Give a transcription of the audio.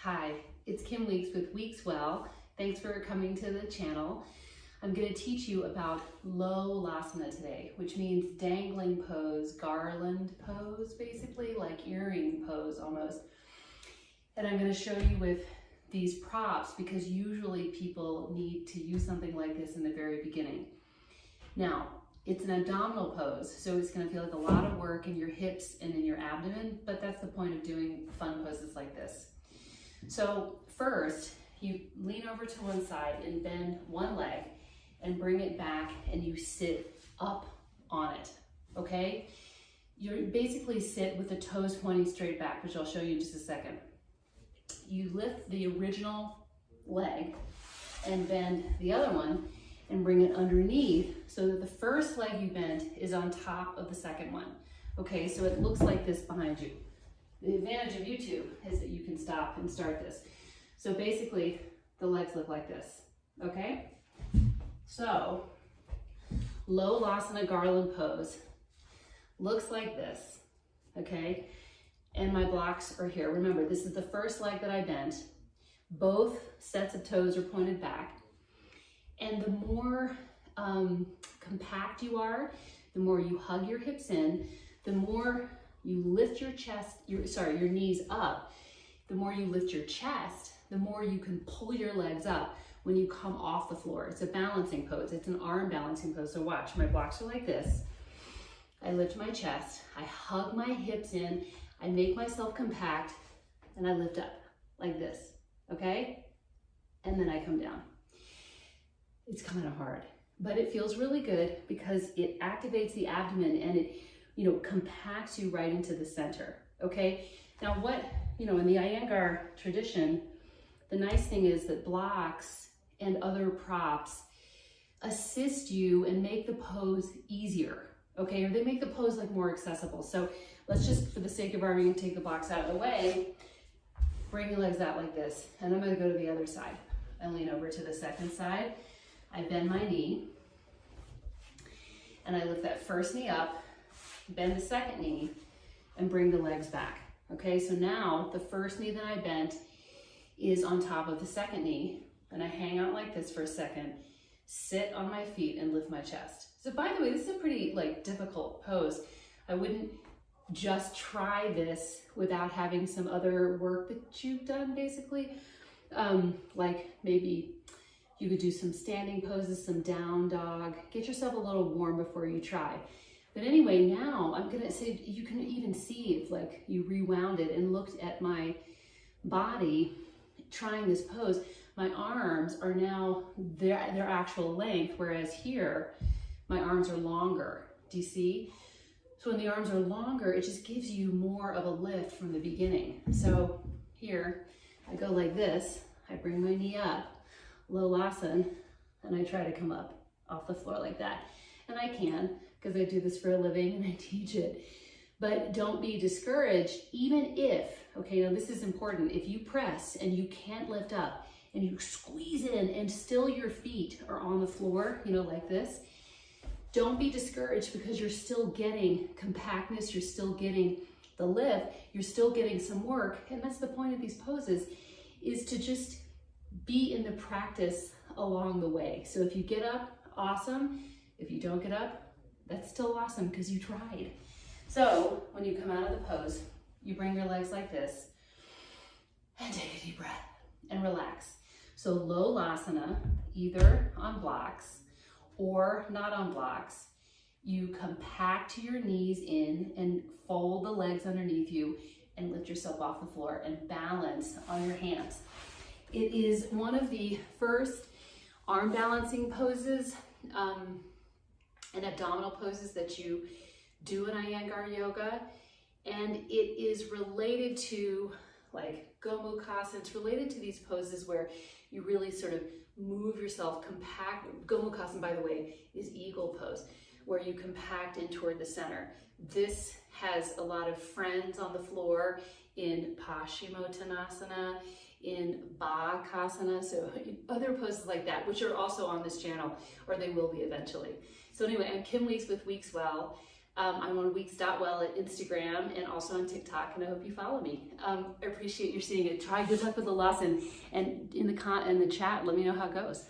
Hi, it's Kim Weeks with Weeks Well. Thanks for coming to the channel. I'm going to teach you about Lolasana today, which means dangling pose, garland pose, basically like earring pose almost. And I'm going to show you with these props because usually people need to use something like this in the very beginning. Now, it's an abdominal pose, so it's going to feel like a lot of work in your hips and in your abdomen, but that's the point of doing fun poses like this. So first, you lean over to one side and bend one leg and bring it back and you sit up on it, okay? You basically sit with the toes pointing straight back, which I'll show you in just a second. You lift the original leg and bend the other one and bring it underneath so that the first leg you bent is on top of the second one. Okay, so it looks like this behind you. The advantage of YouTube is that you can stop and start this. So basically, the legs look like this, okay? So, Lolasana garland pose looks like this, okay? And my blocks are here. Remember, this is the first leg that I bent. Both sets of toes are pointed back. And the more compact you are, the more you hug your hips in, the more you lift your chest, your knees up, the more you lift your chest, the more you can pull your legs up when you come off the floor. It's a balancing pose. It's an arm balancing pose. So watch, my blocks are like this. I lift my chest, I hug my hips in, I make myself compact, and I lift up like this, okay? And then I come down. It's kind of hard, but it feels really good because it activates the abdomen and it, compacts you right into the center, okay? Now in the Iyengar tradition, the nice thing is that blocks and other props assist you and make the pose easier, okay? Or they make the pose like more accessible. So let's just, for the sake of argument, take the blocks out of the way, bring your legs out like this, and I'm gonna go to the other side. I lean over to the second side, I bend my knee, and I lift that first knee up, bend the second knee, and bring the legs back. Okay, so now the first knee that I bent is on top of the second knee, and I hang out like this for a second, sit on my feet, and lift my chest. So by the way, this is a pretty difficult pose. I wouldn't just try this without having some other work that you've done, basically. Like maybe you could do some standing poses, some down dog. Get yourself a little warm before you try. But anyway, now I'm gonna say you can even see if you rewound it and looked at my body trying this pose. My arms are now their actual length, whereas here, my arms are longer. Do you see? So when the arms are longer, it just gives you more of a lift from the beginning. So here, I go like this, I bring my knee up, Lolasana, and I try to come up off the floor like that. And I can, because I do this for a living and I teach it. But don't be discouraged, even if, okay, now this is important, if you press and you can't lift up and you squeeze in and still your feet are on the floor, like this, don't be discouraged because you're still getting compactness, you're still getting the lift, you're still getting some work. And that's the point of these poses, is to just be in the practice along the way. So if you get up, awesome. If you don't get up, that's still awesome because you tried. So when you come out of the pose, you bring your legs like this and take a deep breath and relax. So Lolasana, either on blocks or not on blocks, you compact your knees in and fold the legs underneath you and lift yourself off the floor and balance on your hands. It is one of the first arm balancing poses and abdominal poses that you do in Iyengar yoga, and it is related to Gomukhasana. It's related to these poses where you really sort of move yourself compact. Gomukhasana, by the way, is eagle pose, where you compact in toward the center. This has a lot of friends on the floor in Paschimottanasana, in Bhagasana, so other poses like that, which are also on this channel, or they will be eventually. So anyway, I'm Kim Weeks with Weeks Well. I'm on weeks.well at Instagram and also on TikTok, and I hope you follow me. I appreciate your seeing it. Try good luck with Lolasana, and in the chat, let me know how it goes.